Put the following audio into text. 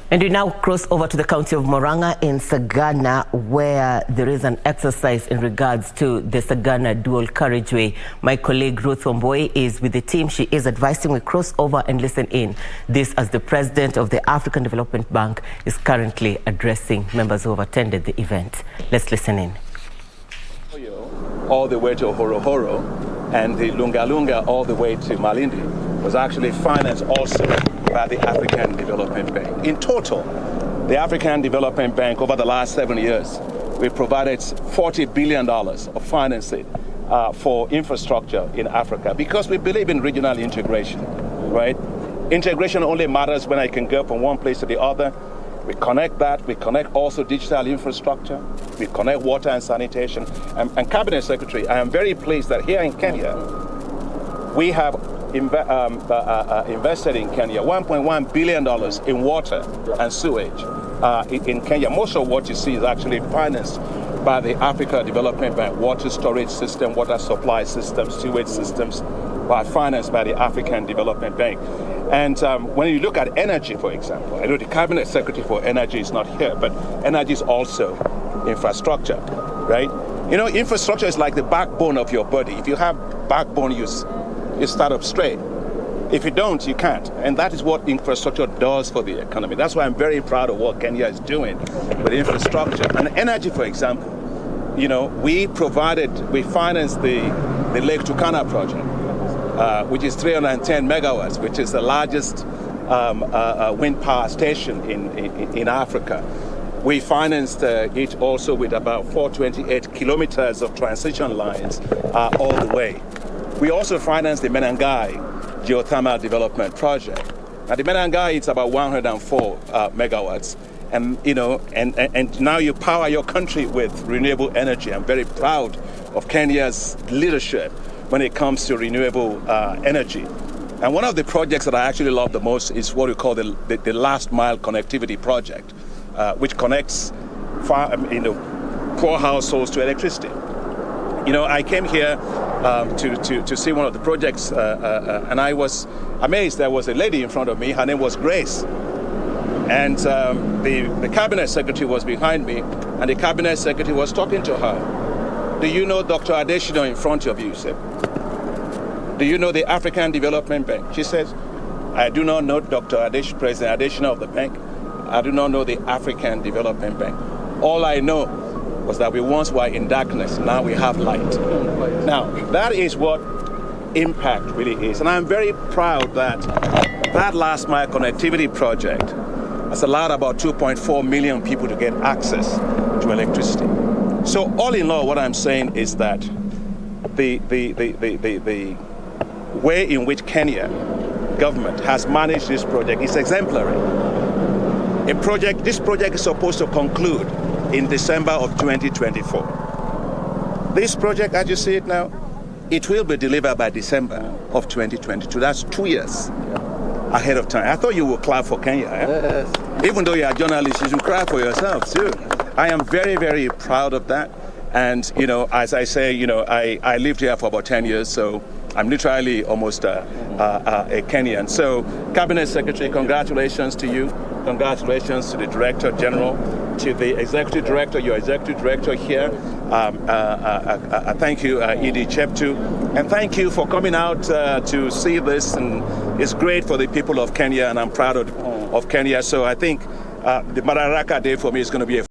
And we now cross over to the county of Murang'a in Sagana, where there is an exercise in regards to the Sagana dual carriageway. My colleague Ruth Omboy is with the team. She is advising we cross over and listen in. This as the president of the African Development Bank is currently addressing members who have attended the event. Let's listen in. All the way to Horo and the Lunga Lunga all the way to Malindi was actually financed also by the African Development Bank. In total, the African Development Bank over the last 7 years, we provided $40 billion of financing for infrastructure in Africa because we believe in regional integration, right? Integration only matters when I can go from one place to the other. We connect that, we connect also digital infrastructure, we connect water and sanitation. And Cabinet Secretary, I am very pleased that here in Kenya, we have invested in Kenya $1.1 billion in water and sewage in Kenya. Most of what you see is actually financed by the Africa Development Bank. Water storage system, water supply systems, sewage systems are financed by the African Development Bank. And when you look at energy, for example, I know the Cabinet Secretary for Energy is not here, but energy is also infrastructure, right? You know, infrastructure is like the backbone of your body. If you have backbone, you start up straight. If you don't, you can't. And that is what infrastructure does for the economy. That's why I'm very proud of what Kenya is doing with infrastructure. And energy, for example, you know, we financed the Lake Turkana project, which is 310 megawatts, which is the largest wind power station in Africa. We financed it also with about 428 kilometers of transition lines all the way. We also financed the Menengai geothermal development project. Now the Menengai is about 104 megawatts. And you know, and now you power your country with renewable energy. I'm very proud of Kenya's leadership when it comes to renewable energy. And one of the projects that I actually love the most is what we call the last mile connectivity project, which connects poor households to electricity. You know, I came here to see one of the projects, and I was amazed. There was a lady in front of me. Her name was Grace. And the Cabinet Secretary was behind me, and the Cabinet Secretary was talking to her. Do you know Dr. Adesina in front of you? She said, do you know the African Development Bank? She says, I do not know Dr. Adesina, President Adesina of the bank. I do not know the African Development Bank. All I know was that we once were in darkness, now we have light. Now, that is what impact really is. And I'm very proud that that last mile connectivity project has allowed about 2.4 million people to get access to electricity. So all in all, what I'm saying is that the way in which Kenya government has managed this project is exemplary. This project is supposed to conclude in December of 2024. This project, as you see it now, it will be delivered by December of 2022. That's 2 years ahead of time. I thought you would clap for Kenya. Eh? Yes. Even though you're a journalist, you should clap for yourself too. I am very, very proud of that. And, you know, as I say, you know, I lived here for about 10 years, so I'm literally almost a Kenyan. So, Cabinet Secretary, congratulations to you. Congratulations to the Director General, to the Executive Director, your Executive Director here. Thank you, E.D. Cheptu. And thank you for coming out to see this. And it's great for the people of Kenya, and I'm proud of Kenya. So I think the Madaraka Day for me is going to be a